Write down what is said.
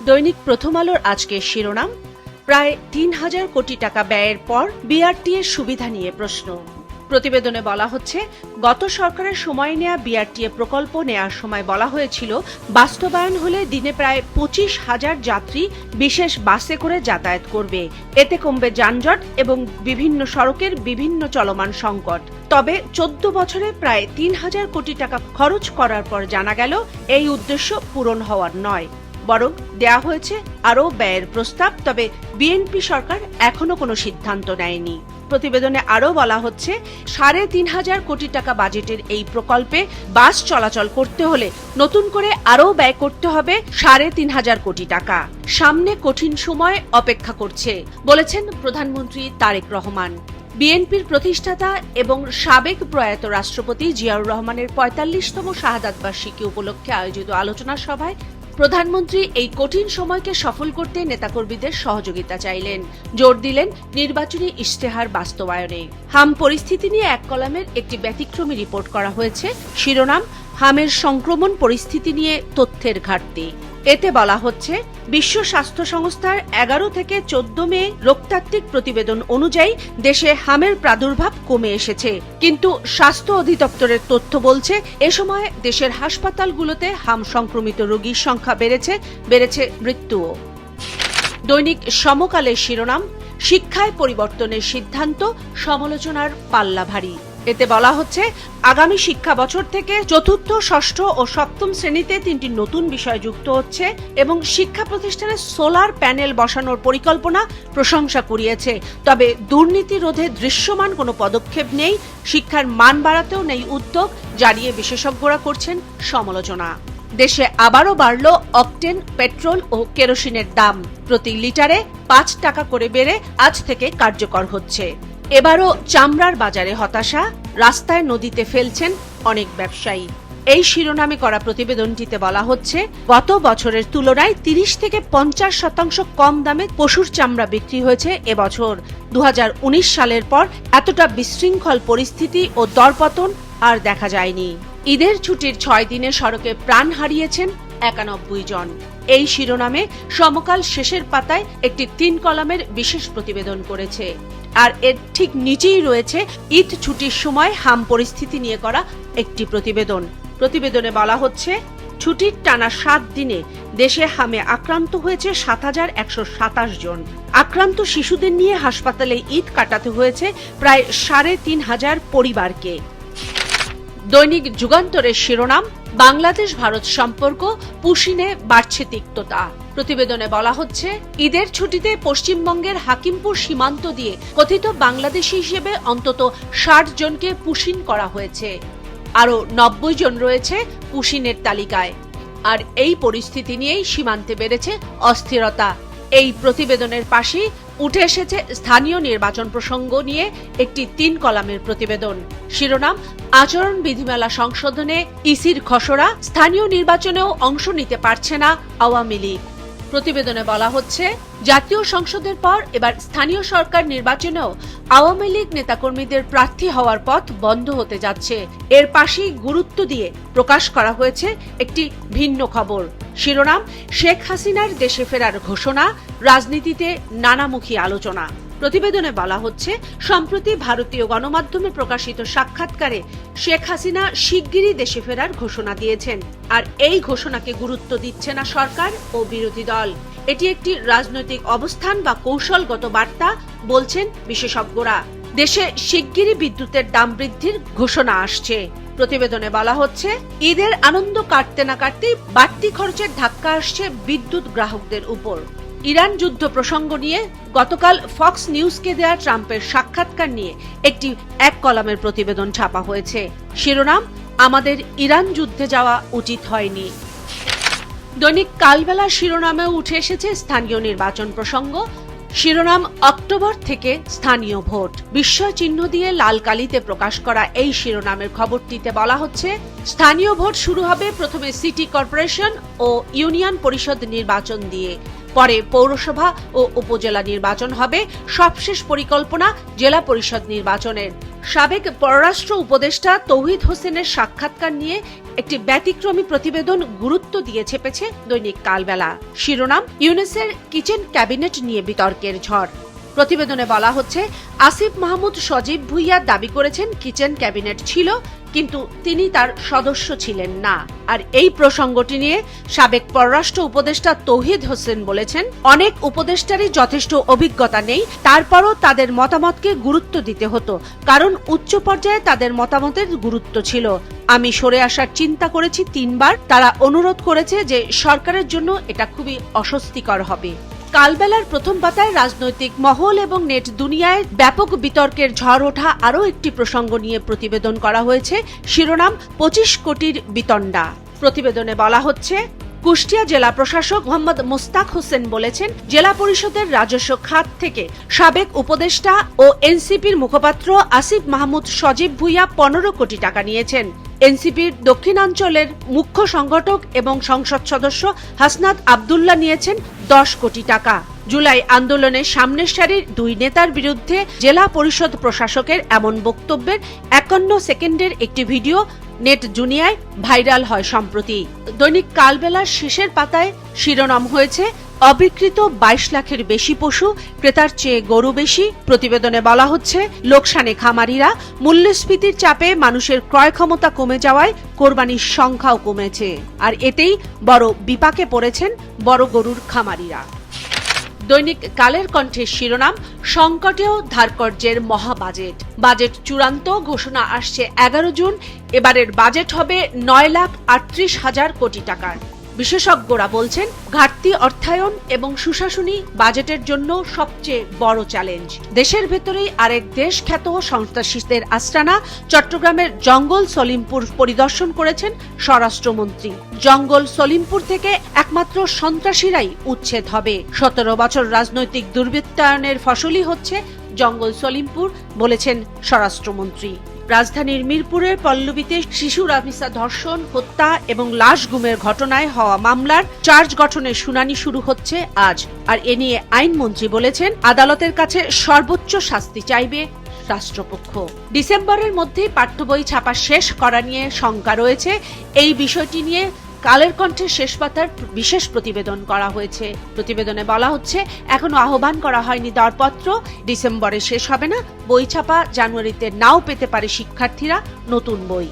দৈনিক প্রথম আলোর আজকের শিরোনাম, প্রায় ৩,০০০ কোটি টাকা ব্যয়ের পর বিআরটি এর সুবিধা নিয়ে প্রশ্ন। প্রতিবেদনে বলা হচ্ছে, গত সরকারের সময় নেওয়া বিআরটি প্রকল্প নেওয়ার সময় বলা হয়েছিল বাস্তবায়ন হলে দিনে প্রায় ২৫,০০০ যাত্রী বিশেষ বাসে করে যাতায়াত করবে। এতে কমবে যানজট এবং বিভিন্ন সড়কের বিভিন্ন চলমান সংকট। তবে ১৪ বছরে প্রায় ৩,০০০ কোটি টাকা খরচ করার পর জানা গেল এই উদ্দেশ্য পূরণ হওয়ার নয়, বরং দেয়া হয়েছে আরও ব্যয়ের প্রস্তাব। তবে বিএনপি সরকার এখনো কোনো সিদ্ধান্ত নেয়নি। প্রতিবেদনে আরও বলা হচ্ছে, ৩,৫০০ কোটি টাকা বাজেটের এই প্রকল্পে বাস চলাচল করতে হলে নতুন করে আরও ব্যয় করতে হবে ৩,৫০০ কোটি টাকা। সামনে কঠিন সময় অপেক্ষা করছে বলেছেন প্রধানমন্ত্রী তারেক রহমান। বিএনপির প্রতিষ্ঠাতা এবং সাবেক প্রয়াত রাষ্ট্রপতি জিয়াউর রহমানের ৪৫তম শাহাদাত বার্ষিকী উপলক্ষে আয়োজিত আলোচনা সভায় প্রধানমন্ত্রী এই কঠিন সময়কে সফল করতে নেতাকর্মীদের সহযোগিতা চাইলেন। জোর দিলেন নির্বাচনী ইশতেহার বাস্তবায়নে। হাম পরিস্থিতি নিয়ে এক কলামের একটি ব্যতিক্রমী রিপোর্ট করা হয়েছে। শিরোনাম, হামের সংক্রমণ পরিস্থিতি নিয়ে তথ্যের ঘাটতি। এতে বলা হচ্ছে, বিশ্ব স্বাস্থ্য সংস্থার ১১ থেকে ১৪ মে রোগতাত্ত্বিক প্রতিবেদন অনুযায়ী দেশে হামের প্রাদুর্ভাব কমে এসেছে। কিন্তু স্বাস্থ্য অধিদপ্তরের তথ্য বলছে, এ সময় দেশের হাসপাতালগুলোতে হাম সংক্রমিত রোগীর সংখ্যা বেড়েছে মৃত্যুও। দৈনিক সমকালের শিরোনাম, শিক্ষায় পরিবর্তনের সিদ্ধান্ত, সমালোচনার পাল্লা ভারী। এতে বলা হচ্ছে, আগামী শিক্ষা বছর থেকে চতুর্থ, ষষ্ঠ ও সপ্তম শ্রেণীতে ৩টি নতুন বিষয় যুক্ত হচ্ছে এবং শিক্ষা প্রতিষ্ঠানে সোলার প্যানেল বসানোর পরিকল্পনা প্রশংসা কুড়িয়েছে। তবে দুর্নীতি রোধে দৃশ্যমান কোনো পদক্ষেপ নেই, শিক্ষার মান বাড়াতেও নেই উদ্যোগ জানিয়ে বিশেষজ্ঞরা করছেন সমালোচনা। দেশে আবারও বাড়ল অকটেন, পেট্রোল ও কেরোসিনের দাম। প্রতি লিটারে ৫ টাকা করে বেড়ে আজ থেকে কার্যকর হচ্ছে। এবারও চামড়ার বাজারে হতাশা, রাস্তায় নদীতে ফেলছেন অনেক ব্যবসায়ী। এই শিরোনামে করা প্রতিবেদনটিতে বলা হচ্ছে, গত বছরের তুলনায় ৩০ থেকে ৫০% কম দামে পশুর চামড়া বিক্রি হয়েছে এবছর। ২০১৯ সালের পর এতটা বিশৃঙ্খল পরিস্থিতি ও দরপতন আর দেখা যায়নি। ঈদের ছুটির ৬ দিনে সড়কে প্রাণ হারিয়েছেন ৯১ জন। এই শিরোনামে সমকাল শেষের পাতায় একটি ৩ কলামের বিশেষ প্রতিবেদন করেছে। আর এর ঠিক নিচেই রয়েছে ঈদ ছুটির সময় হাম পরিস্থিতি নিয়ে করা একটি প্রতিবেদন। প্রতিবেদনে বলা হচ্ছে, ছুটির টানা ৭ দিনে দেশে হামে আক্রান্ত হয়েছে ৭,১২৭ জন। আক্রান্ত শিশুদের নিয়ে হাসপাতালে ঈদ কাটাতে হয়েছে প্রায় ৩,৫০০ পরিবারকে। দৈনিক যুগান্তরের শিরোনাম, বাংলাদেশ ভারত সম্পর্ক পুশিনে বাড়ছে তিক্ততা। প্রতিবেদনে বলা হচ্ছে, ঈদের ছুটিতে পশ্চিমবঙ্গের হাকিমপুর সীমান্ত দিয়ে কথিত বাংলাদেশি হিসেবে অন্তত ৬০ জনকে পুশিন করা হয়েছে। আরও ৯০ জন রয়েছে পুশিনের তালিকায়। আর এই পরিস্থিতি নিয়েই সীমান্তে বেড়েছে অস্থিরতা। এই প্রতিবেদনের পাশেই উঠে এসেছে স্থানীয় নির্বাচন প্রসঙ্গ নিয়ে একটি ৩ কলামের প্রতিবেদন। শিরোনাম, আচরণ বিধিমালা সংশোধনে ইসির খসড়া, স্থানীয় নির্বাচনেও অংশ নিতে পারছে না আওয়ামী লীগ। প্রতিবেদনে বলা হচ্ছে, জাতীয় সংসদের পর এবার স্থানীয় সরকার নির্বাচনেও আওয়ামী লীগ নেতাকর্মীদের প্রার্থী হওয়ার পথ বন্ধ হতে যাচ্ছে। এর পাশেই গুরুত্ব দিয়ে প্রকাশ করা হয়েছে একটি ভিন্ন খবর। শিরোনাম, শেখ হাসিনার দেশে ফেরার ঘোষণা, রাজনীতিতে নানামুখী আলোচনা। প্রতিবেদনে বলা হচ্ছে, সম্প্রতি ভারতীয় গণমাধ্যমে প্রকাশিত সাক্ষাৎকারে শেখ হাসিনা শিগগিরই দেশে ফেরার ঘোষণা দিয়েছেন। আর এই ঘোষণাকে গুরুত্ব দিচ্ছে না সরকার ও বিরোধী দল। এটি একটি রাজনৈতিক অবস্থান বা কৌশলগত বার্তা বলছেন বিশেষজ্ঞরা। দেশে শিগগিরই বিদ্যুতের দাম বৃদ্ধির ঘোষণা আসছে। প্রতিবেদনে বলা হচ্ছে, ঈদের আনন্দ কাটতে না কাটতেই বাড়তি খরচের ধাক্কা আসছে বিদ্যুৎ গ্রাহকদের উপর। ইরান যুদ্ধ প্রসঙ্গ নিয়ে গতকাল ফক্স নিউজকে দেয়া ট্রাম্পের সাক্ষাৎকার নিয়ে একটি ১ কলামের প্রতিবেদন ছাপা হয়েছে। শিরোনাম, আমাদের ইরান যুদ্ধে যাওয়া উচিত হয়নি। দৈনিক কালবেলা শিরোনামেও উঠে এসেছে স্থানীয় নির্বাচন প্রসঙ্গ। শিরোনাম, অক্টোবর থেকে স্থানীয় ভোট। বিস্ময় চিহ্ন দিয়ে লাল কালিতে প্রকাশ করা এই শিরোনামের খবরটিতে বলা হচ্ছে, স্থানীয় ভোট শুরু হবে প্রথমে সিটি কর্পোরেশন ও ইউনিয়ন পরিষদ নির্বাচন দিয়ে। পরে পৌরসভা ও উপজেলা নির্বাচন হবে, সবশেষ পরিকল্পনা জেলা পরিষদ নির্বাচনের। সাবেক পররাষ্ট্র উপদেষ্টা তৌহিদ হোসেনের সাক্ষাৎকার নিয়ে একটি ব্যতিক্রমী প্রতিবেদন গুরুত্ব দিয়ে ছেপেছে দৈনিক কালবেলা। শিরোনাম, ইউনূসের কিচেন ক্যাবিনেট নিয়ে বিতর্কের ঝড়। প্রতিবেদনে বলা হচ্ছে, আসিফ মাহমুদ সজীব ভুঁইয়া দাবি করেছেন কিচেন ক্যাবিনেট ছিল, কিন্তু তিনি তার সদস্য ছিলেন না। আর এই প্রসঙ্গটি নিয়ে সাবেক পররাষ্ট্র উপদেষ্টা তৌহিদ হোসেন বলেছেন, অনেক উপদেষ্টারই যথেষ্ট অভিজ্ঞতা নেই, তারপরও তাদের মতামতকে গুরুত্ব দিতে হতো, কারণ উচ্চ পর্যায়ে তাদের মতামতের গুরুত্ব ছিল। আমি সরে আসার চিন্তা করেছি 3 বার। তারা অনুরোধ করেছে যে সরকারের জন্য এটা খুবই অস্বস্তিকর হবে। কালবেলার প্রথম পাতায় রাজনৈতিক মহল এবং নেট দুনিয়ায় ব্যাপক বিতর্কের ঝড় ওঠা আরও একটি প্রসঙ্গ নিয়ে প্রতিবেদন করা হয়েছে। শিরোনাম, 25 কোটির বিতণ্ডা। প্রতিবেদনে বলা হচ্ছে, কুষ্টিয়া জেলা প্রশাসক মোহাম্মদ মোস্তাক হোসেন বলেছেন, জেলা পরিষদের রাজস্ব খাত থেকে সাবেক উপদেষ্টা ও এনসিপির মুখপাত্র আসিফ মাহমুদ সজীব ভুঁইয়া 15 কোটি টাকা নিয়েছেন। এনসিপির দক্ষিণাঞ্চলের মুখ্য সংগঠক এবং সংসদ সদস্য হাসনাত আব্দুল্লাহ নিয়েছেন 10 কোটি টাকা। জুলাই আন্দোলনের সামনের সারির 2 নেতার বিরুদ্ধে জেলা পরিষদ প্রশাসকের এমন বক্তব্যের 51 সেকেন্ডের একটি ভিডিও নেট দুনিয়ায় ভাইরাল হয় সম্প্রতি। দৈনিক কালবেলার শেষের পাতায় শিরোনাম হয়েছে, অবিকৃত 22 লাখের বেশি পশু, ক্রেতার চেয়ে গরু বেশি। প্রতিবেদনে বলা হচ্ছে, লোকসানে খামারিরা, মূল্যস্ফীতির চাপে মানুষের ক্রয় ক্ষমতা কমে যাওয়ায় কোরবানির সংখ্যাও কমেছে, আর এতেই বড় বিপাকে পড়েছেন বড় গরুর খামারিরা। দৈনিক কালের কণ্ঠের শিরোনাম, সংকটেও ধারকর্যের মহাবাজেট। বাজেট চূড়ান্ত, ঘোষণা আসছে 11 জুন। এবারের বাজেট হবে 9,38,000 কোটি টাকার। বিশেষজ্ঞরা বলছেন, ঘাটতি অর্থায়ন এবং সুশাসনই বাজেটের জন্য সবচেয়ে বড় চ্যালেঞ্জ। দেশের ভেতরেই আরেক দেশ খ্যাত সন্ত্রাসীদের আস্তানা চট্টগ্রামের জঙ্গল সলিমপুর পরিদর্শন করেছেন স্বরাষ্ট্রমন্ত্রী। জঙ্গল সলিমপুর থেকে একমাত্র সন্ত্রাসীরাই উচ্ছেদ হবে। 17 বছর রাজনৈতিক দুর্বৃত্তায়নের ফসলই হচ্ছে জঙ্গল সলিমপুর, বলেছেন স্বরাষ্ট্রমন্ত্রী। রাজধানীর মিরপুরের পল্লবীতে শিশু রামিসা ধর্ষণ, হত্যা এবং লাশ গুমের ঘটনায় হওয়া মামলার চার্জ গঠনের শুনানি শুরু হচ্ছে আজ। আর এ নিয়ে আইনমন্ত্রী বলেছেন, আদালতের কাছে সর্বোচ্চ শাস্তি চাইবে রাষ্ট্রপক্ষ। ডিসেম্বরের মধ্যেই পাঠ্যবই ছাপা শেষ করা নিয়ে শঙ্কা রয়েছে। এই বিষয়টি নিয়ে কালের কণ্ঠের শেষ পাতার বিশেষ প্রতিবেদন করা হয়েছে। প্রতিবেদনে বলা হচ্ছে, এখনো আহ্বান করা হয়নি দরপত্র। ডিসেম্বরে শেষ হবে না বই ছাপা, জানুয়ারিতে নাও পেতে পারে শিক্ষার্থীরা নতুন বই।